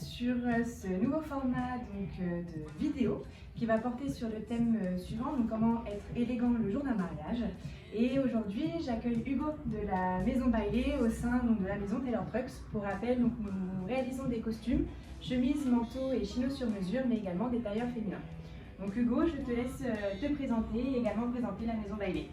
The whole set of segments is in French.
sur ce nouveau format de vidéo qui va porter sur le thème suivant, donc comment être élégant le jour d'un mariage. Et aujourd'hui, j'accueille Hugo de la Maison Bailey au sein de la maison Taylor Trucks. Pour rappel, donc, nous réalisons des costumes, chemises, manteaux et chinos sur mesure, mais également des tailleurs féminins. Donc Hugo, je te laisse te présenter et également présenter la Maison Bailey.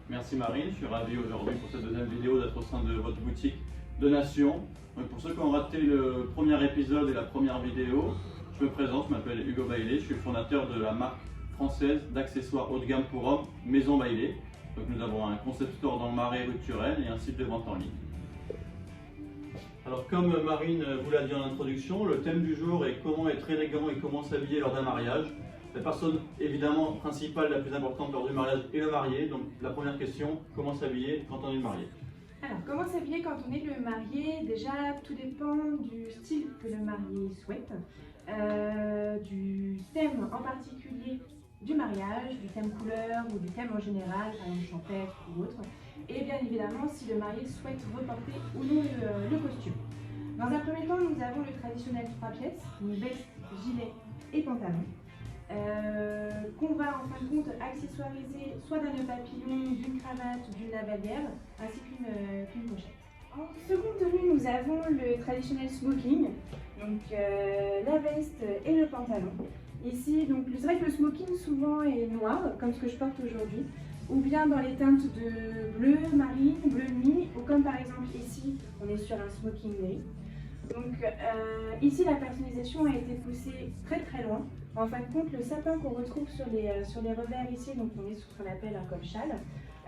Merci Marine, je suis ravi aujourd'hui pour cette deuxième vidéo d'être au sein de votre boutique de Nation. Donc pour ceux qui ont raté le premier épisode et la première vidéo, je me présente, je m'appelle Hugo Bailey, je suis le fondateur de la marque française d'accessoires haut de gamme pour hommes, Maison Bailey. Donc nous avons un concept store dans le Marais rue de Turenne et un site de vente en ligne. Alors comme Marine vous l'a dit en introduction, le thème du jour est comment être élégant et comment s'habiller lors d'un mariage. La personne évidemment principale, la plus importante lors du mariage est le marié. Donc la première question, comment s'habiller quand on est marié? Alors, comment s'habiller quand on est le marié? Déjà, tout dépend du style que le marié souhaite, du thème en particulier du mariage, du thème couleur ou du thème en général, par exemple champêtre ou autre. Et bien évidemment, si le marié souhaite reporter ou non le costume. Dans un premier temps, nous avons le traditionnel 3 pièces, une veste, gilet et pantalon. Qu'on va en fin de compte accessoiriser soit d'un nœud papillon, d'une cravate, d'une lavalière, ainsi qu'une pochette. En seconde tenue, nous avons le traditionnel smoking, donc la veste et le pantalon. Ici, donc c'est vrai que le smoking souvent est noir, comme ce que je porte aujourd'hui, ou bien dans les teintes de bleu marine, bleu nuit, ou comme par exemple ici, on est sur un smoking gris. Donc ici, la personnalisation a été poussée très très loin. En fin de compte, le sapin qu'on retrouve sur les revers ici, donc on est sur ce qu'on appelle un col-châle,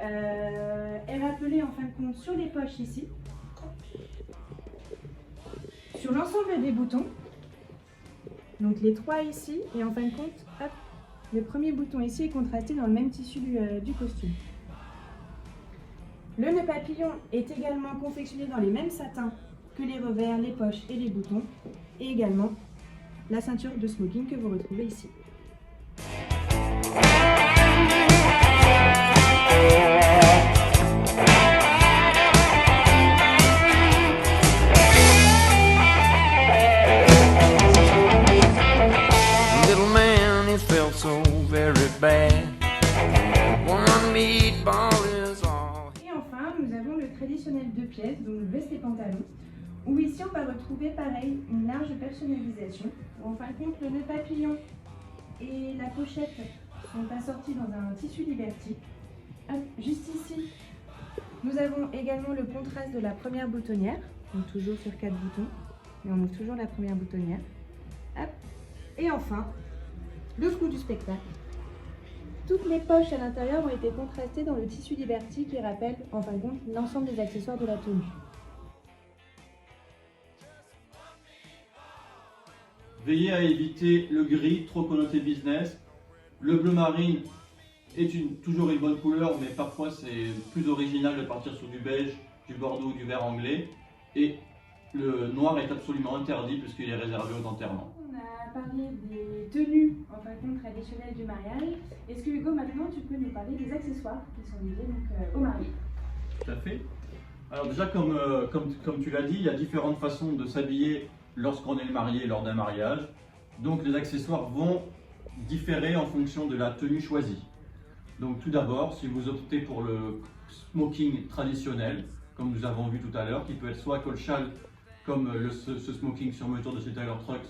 est rappelé en fin de compte sur les poches ici, sur l'ensemble des boutons, donc les 3 ici, et en fin de compte, hop, le premier bouton ici est contrasté dans le même tissu du costume. Le nœud papillon est également confectionné dans les mêmes satins que les revers, les poches et les boutons, et également la ceinture de smoking que vous retrouvez ici. Little man, he felt so very bad. One meatball is all. Et enfin, nous avons le traditionnel 2 pièces, donc veste et pantalon, où ici on va retrouver pareil une large personnalisation. En fin de compte, le nœud papillon et la pochette sont assortis dans un tissu Liberty. Hop, juste ici, nous avons également le contraste de la première boutonnière, donc toujours sur 4 boutons, et on ouvre toujours la première boutonnière. Hop. Et enfin, le clou du spectacle. Toutes les poches à l'intérieur ont été contrastées dans le tissu Liberty qui rappelle en fin de compte l'ensemble des accessoires de la tenue. Veillez à éviter le gris trop connoté business. Le bleu marine est toujours une bonne couleur, mais parfois c'est plus original de partir sur du beige, du bordeaux ou du vert anglais. Et le noir est absolument interdit puisqu'il est réservé aux enterrements. On a parlé des tenues en fin de compte traditionnelles du mariage. Est-ce que Hugo, maintenant tu peux nous parler des accessoires qui sont liés donc, au marié? Tout à fait. Alors déjà, comme tu l'as dit, il y a différentes façons de s'habiller lorsqu'on est marié lors d'un mariage. Donc les accessoires vont différer en fonction de la tenue choisie. Donc tout d'abord, si vous optez pour le smoking traditionnel, comme nous avons vu tout à l'heure, qui peut être soit à col-châle, comme ce smoking sur mesure de chez Taylor Trucks,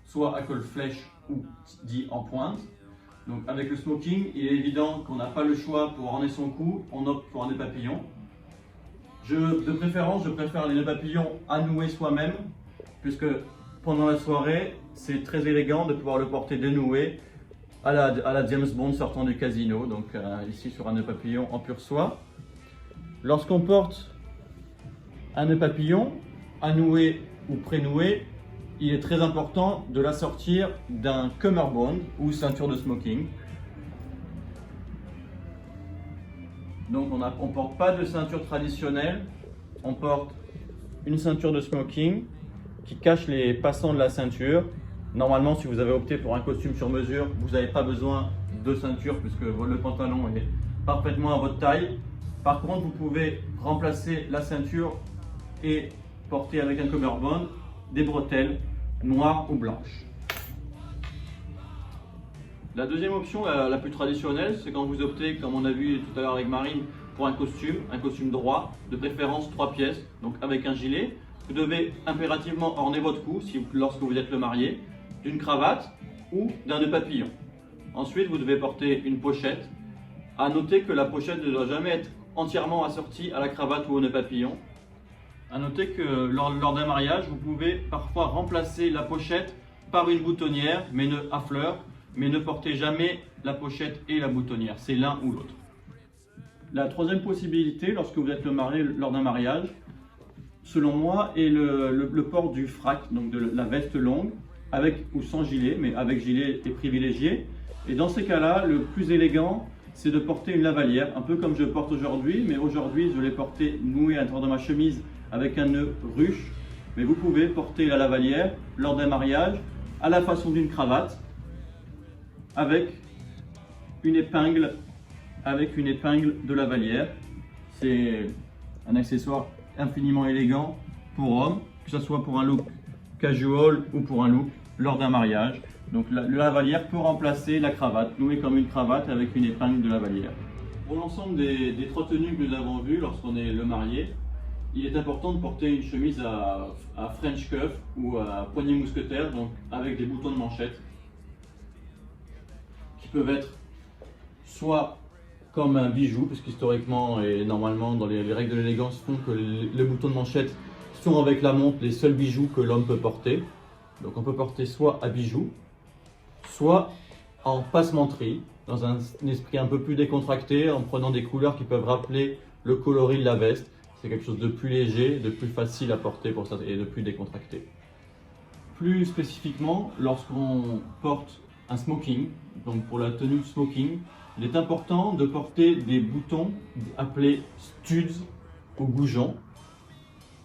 soit à col flèche ou dit en pointe. Donc avec le smoking, il est évident qu'on n'a pas le choix pour orner son cou, on opte pour un nœud papillon. De préférence, je préfère les nœuds papillons à nouer soi-même, puisque pendant la soirée, c'est très élégant de pouvoir le porter dénoué à la James Bond sortant du casino, donc ici sur un nœud papillon en pure soie. Lorsqu'on porte un nœud papillon, à nouer ou pré-noué, il est très important de l'assortir d'un cummerbund ou ceinture de smoking. Donc on ne porte pas de ceinture traditionnelle, on porte une ceinture de smoking qui cache les passants de la ceinture. Normalement, si vous avez opté pour un costume sur mesure, vous n'avez pas besoin de ceinture puisque le pantalon est parfaitement à votre taille. Par contre, vous pouvez remplacer la ceinture et porter avec un cummerbund des bretelles noire ou blanche. La deuxième option, la plus traditionnelle, c'est quand vous optez, comme on a vu tout à l'heure avec Marine, pour un costume droit, de préférence 3 pièces, donc avec un gilet. Vous devez impérativement orner votre cou lorsque vous êtes le marié, d'une cravate ou d'un nœud papillon. Ensuite, vous devez porter une pochette. À noter que la pochette ne doit jamais être entièrement assortie à la cravate ou au nœud papillon. À noter que lors d'un mariage, vous pouvez parfois remplacer la pochette par une boutonnière à fleurs, mais ne portez jamais la pochette et la boutonnière, c'est l'un ou l'autre. La troisième possibilité, lorsque vous êtes le marié lors d'un mariage, selon moi, est le port du frac, donc de la veste longue, avec ou sans gilet, mais avec gilet est privilégié. Et dans ces cas-là, le plus élégant, c'est de porter une lavalière, un peu comme je porte aujourd'hui, mais aujourd'hui je l'ai porté noué à l'intérieur de ma chemise avec un nœud ruche. Mais vous pouvez porter la lavalière lors d'un mariage à la façon d'une cravate, avec une épingle de lavalière. C'est un accessoire infiniment élégant pour hommes, que ce soit pour un look casual ou pour un look lors d'un mariage. Donc la lavalière peut remplacer la cravate, nouée comme une cravate avec une épingle de lavalière. Pour l'ensemble des 3 tenues que nous avons vues lorsqu'on est le marié, il est important de porter une chemise à French cuff ou à poignée mousquetaire, donc avec des boutons de manchette, qui peuvent être soit comme un bijou, parce qu'historiquement et normalement dans les règles de l'élégance font que les boutons de manchette sont avec la montre les seuls bijoux que l'homme peut porter. Donc on peut porter soit à bijoux, soit en passementerie, dans un esprit un peu plus décontracté, en prenant des couleurs qui peuvent rappeler le coloris de la veste. C'est quelque chose de plus léger, de plus facile à porter pour ça, et de plus décontracté. Plus spécifiquement, lorsqu'on porte un smoking, donc pour la tenue smoking, il est important de porter des boutons appelés studs ou goujons.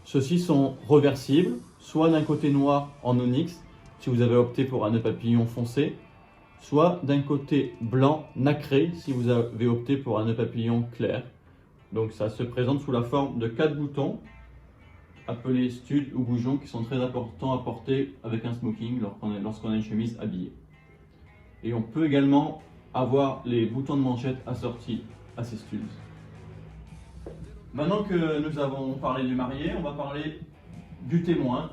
Ceux-ci sont reversibles, soit d'un côté noir en onyx, si vous avez opté pour un nœud papillon foncé, soit d'un côté blanc nacré, si vous avez opté pour un nœud papillon clair. Donc ça se présente sous la forme de 4 boutons, appelés studs ou goujons, qui sont très importants à porter avec un smoking lorsqu'on a une chemise habillée. Et on peut également avoir les boutons de manchette assortis à ces studs. Maintenant que nous avons parlé du marié, on va parler du témoin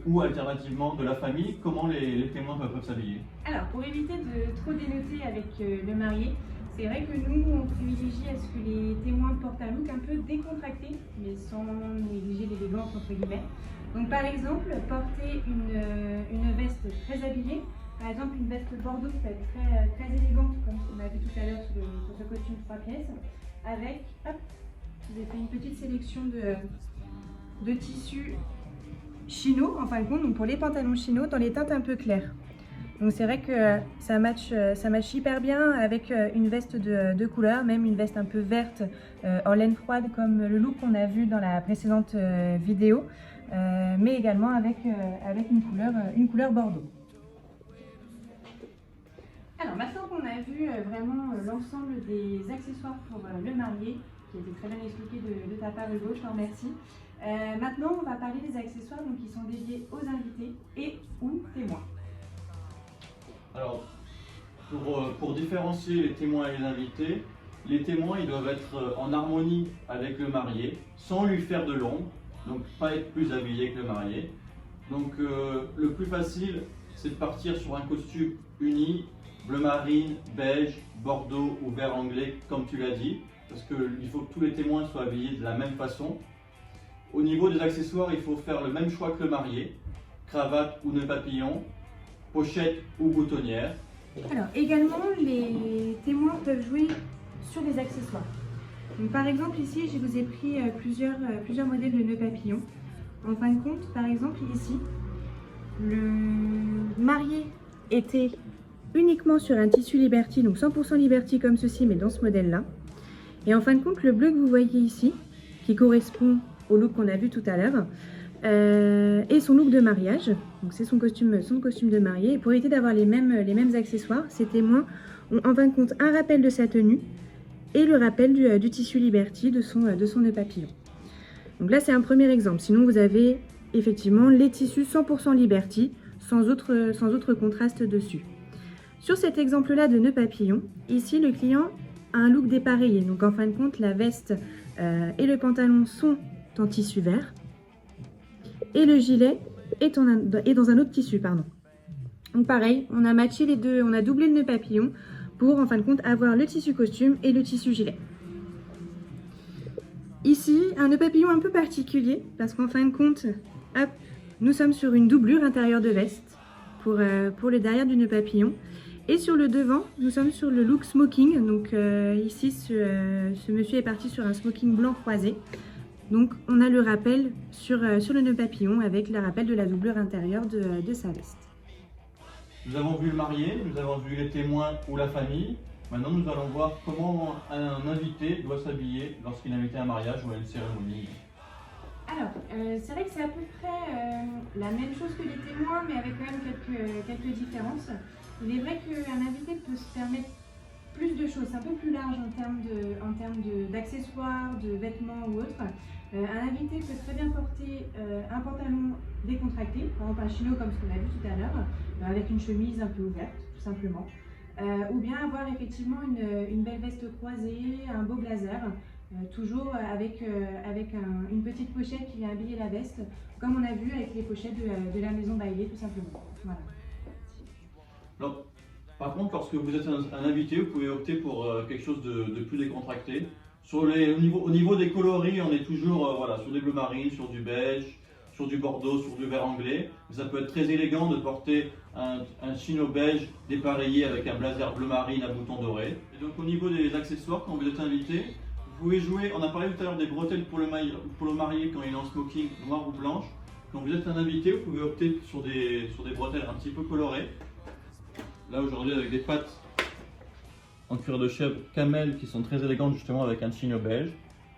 ou alternativement de la famille. Comment les témoins peuvent s'habiller? Alors, pour éviter de trop dénoter avec le marié, c'est vrai que nous, on privilégie à ce que les témoins portent un look un peu décontracté, mais sans négliger l'élégance entre guillemets. Donc par exemple, porter une veste très habillée, par exemple une veste bordeaux qui peut être très élégante, comme on a vu tout à l'heure sur ce costume 3 pièces, avec, hop, je vous ai fait une petite sélection de tissus chino, en fin de compte, donc pour les pantalons chino, dans les teintes un peu claires. Donc c'est vrai que ça match hyper bien avec une veste de couleur, même une veste un peu verte en laine froide comme le look qu'on a vu dans la précédente vidéo, mais également avec une couleur bordeaux. Alors maintenant qu'on a vu vraiment l'ensemble des accessoires pour le marié, qui a été très bien expliqué de ta part Hugo, je te remercie. Maintenant on va parler des accessoires donc, qui sont dédiés aux invités et ou témoins. Alors, pour différencier les témoins et les témoins ils doivent être en harmonie avec le marié, sans lui faire de l'ombre, donc pas être plus habillé que le marié. Donc le plus facile, c'est de partir sur un costume uni, bleu marine, beige, bordeaux ou vert anglais, comme tu l'as dit, parce qu'il faut que tous les témoins soient habillés de la même façon. Au niveau des accessoires, il faut faire le même choix que le marié, cravate ou nœud papillon, pochette ou boutonnière. Alors également, les témoins peuvent jouer sur les accessoires. Donc, par exemple ici, je vous ai pris plusieurs modèles de nœuds papillons. En fin de compte, par exemple ici, le marié était uniquement sur un tissu Liberty, donc 100% Liberty comme ceci, mais dans ce modèle-là. Et en fin de compte, le bleu que vous voyez ici, qui correspond au look qu'on a vu tout à l'heure, et son look de mariage, donc c'est son costume de mariée. Et pour éviter d'avoir les mêmes accessoires, ces témoins ont en fin de compte un rappel de sa tenue et le rappel du tissu Liberty de son nœud papillon. Donc là c'est un premier exemple. Sinon vous avez effectivement les tissus 100% Liberty, sans autre contraste dessus. Sur cet exemple-là de nœud papillon, ici le client a un look dépareillé. Donc en fin de compte, la veste et le pantalon sont en tissu vert et le gilet est dans un autre tissu, pardon. Donc pareil, on a matché les deux, on a doublé le nœud papillon pour en fin de compte avoir le tissu costume et le tissu gilet. Ici, un nœud papillon un peu particulier parce qu'en fin de compte, hop, nous sommes sur une doublure intérieure de veste pour le derrière du nœud papillon. Et sur le devant, nous sommes sur le look smoking. Donc ici, ce monsieur est parti sur un smoking blanc croisé. Donc on a le rappel sur le nœud papillon avec le rappel de la doublure intérieure de sa veste. Nous avons vu le marié, nous avons vu les témoins ou la famille. Maintenant, nous allons voir comment un invité doit s'habiller lorsqu'il est invité à un mariage ou à une cérémonie. Alors, c'est vrai que c'est à peu près la même chose que les témoins, mais avec quand même quelques différences. Il est vrai qu'un invité peut se permettre plus de choses, un peu plus large en termes d'accessoires, de vêtements ou autres. Un invité peut très bien porter un pantalon décontracté, par exemple un chino comme ce qu'on a vu tout à l'heure, avec une chemise un peu ouverte, tout simplement. Ou bien avoir effectivement une belle veste croisée, un beau blazer, toujours avec une petite pochette qui vient habiller la veste, comme on a vu avec les pochettes de la maison Bailey, tout simplement. Voilà. Alors, par contre, lorsque vous êtes un invité, vous pouvez opter pour quelque chose de plus décontracté. Au niveau des coloris, on est toujours voilà, sur des bleus marines, sur du beige, sur du bordeaux, sur du vert anglais. Mais ça peut être très élégant de porter un chino beige dépareillé avec un blazer bleu marine à boutons dorés. Et donc au niveau des accessoires, quand vous êtes invité, vous pouvez jouer, on a parlé tout à l'heure des bretelles pour le marié quand il est en smoking noir ou blanche. Quand vous êtes un invité, vous pouvez opter sur des bretelles un petit peu colorées. Là aujourd'hui avec des pattes en cuir de chèvre camel qui sont très élégantes justement avec un chino beige,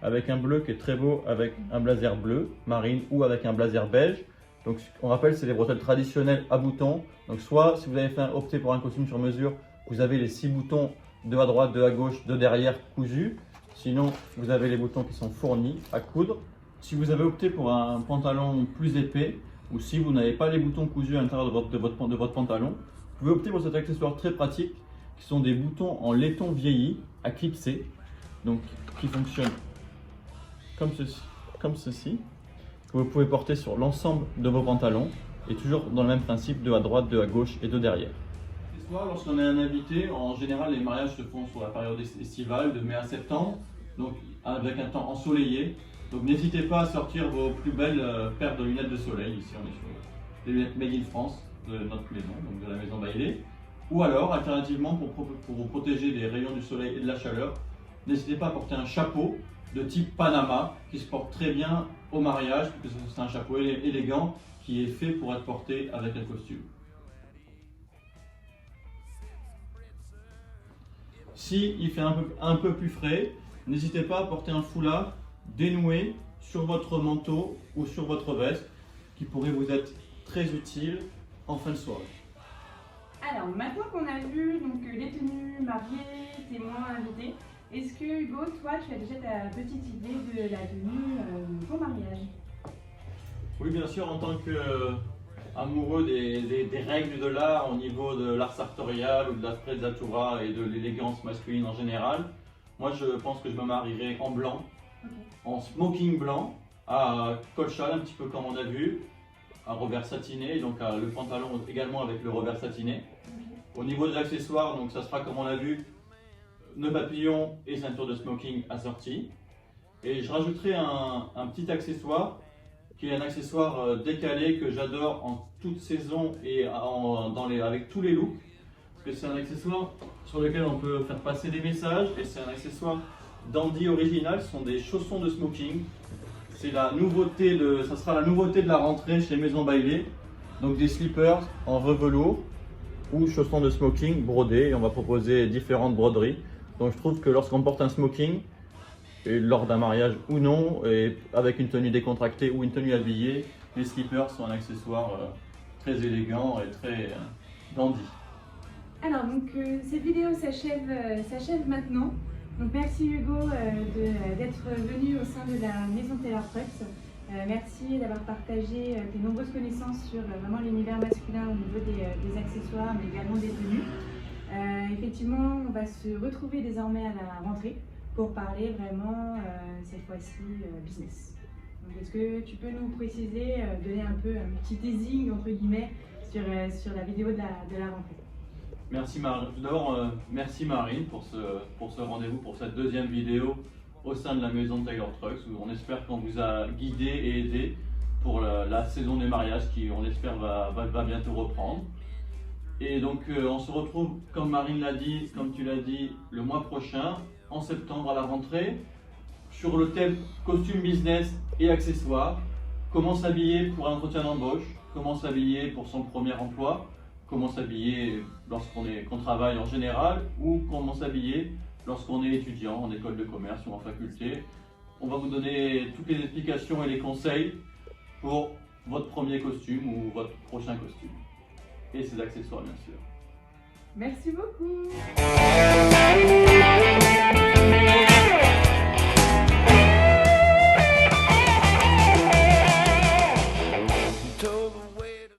avec un bleu qui est très beau avec un blazer bleu marine ou avec un blazer beige. Donc on rappelle, c'est les bretelles traditionnelles à boutons. Donc soit si vous avez opté pour un costume sur mesure, vous avez les 6 boutons, 2 à droite, 2 à gauche, 2 derrière cousus. Sinon vous avez les boutons qui sont fournis à coudre. Si vous avez opté pour un pantalon plus épais ou si vous n'avez pas les boutons cousus à l'intérieur de votre pantalon, vous pouvez opter pour cet accessoire très pratique qui sont des boutons en laiton vieilli à clipser, donc qui fonctionnent comme ceci, que vous pouvez porter sur l'ensemble de vos pantalons et toujours dans le même principe, 2 à droite, 2 à gauche et 2 derrière. Lorsqu'on est un invité, en général les mariages se font sur la période estivale de mai à septembre, donc avec un temps ensoleillé. Donc n'hésitez pas à sortir vos plus belles paires de lunettes de soleil. Ici on est sur les lunettes Made in France de notre maison, donc de la maison Bailey. Ou alors, alternativement, pour vous protéger des rayons du soleil et de la chaleur, n'hésitez pas à porter un chapeau de type Panama qui se porte très bien au mariage, puisque c'est un chapeau élégant qui est fait pour être porté avec un costume. Si il fait un peu plus frais, n'hésitez pas à porter un foulard dénoué sur votre manteau ou sur votre veste qui pourrait vous être très utile en fin de soirée. Alors, maintenant qu'on a vu donc, les tenues mariées, témoins, invités, est-ce que Hugo, toi, tu as déjà ta petite idée de la tenue de ton mariage? Oui, bien sûr, en tant qu'amoureux des règles de l'art au niveau de l'art sartorial ou de la sprezzatura et de l'élégance masculine en général, moi je pense que je me marierai en blanc, en smoking blanc, à col châle, un petit peu comme on a vu, un revers satiné, donc le pantalon également avec le revers satiné. Au niveau des accessoires, donc ça sera comme on l'a vu, nœud papillon et ceinture de smoking assortie. Et je rajouterai un petit accessoire qui est un accessoire décalé que j'adore en toute saison et avec tous les looks. Parce que c'est un accessoire sur lequel on peut faire passer des messages et c'est un accessoire dandy original, ce sont des chaussons de smoking. C'est la nouveauté ça sera la nouveauté de la rentrée chez Maison Bailey. Donc des slippers en velours ou chaussons de smoking brodés et on va proposer différentes broderies. Donc je trouve que lorsqu'on porte un smoking, et lors d'un mariage ou non, et avec une tenue décontractée ou une tenue habillée, les slippers sont un accessoire très élégant et très dandy. Alors donc cette vidéo s'achève maintenant. Donc merci Hugo d'être venu au sein de la maison Taylor Trucks. Merci d'avoir partagé tes nombreuses connaissances sur vraiment l'univers masculin au niveau des accessoires, mais également des tenues. Effectivement, on va se retrouver désormais à la rentrée pour parler vraiment, cette fois-ci, business. Donc, est-ce que tu peux nous préciser, donner un peu un petit teasing, entre guillemets, sur la vidéo de la rentrée? Merci Marine. Tout d'abord, merci Marine pour ce rendez-vous, pour cette deuxième vidéo au sein de la maison de Taylor Trucks, où on espère qu'on vous a guidé et aidé pour la saison des mariages qui, on espère, va bientôt reprendre. Et donc, on se retrouve, comme Marine l'a dit, comme tu l'as dit, le mois prochain, en septembre à la rentrée, sur le thème costume business et accessoires. Comment s'habiller pour un entretien d'embauche, comment s'habiller pour son premier emploi, comment s'habiller lorsqu'on travaille en général, ou comment s'habiller lorsqu'on est étudiant en école de commerce ou en faculté. On va vous donner toutes les explications et les conseils pour votre premier costume ou votre prochain costume. Et ses accessoires bien sûr. Merci beaucoup.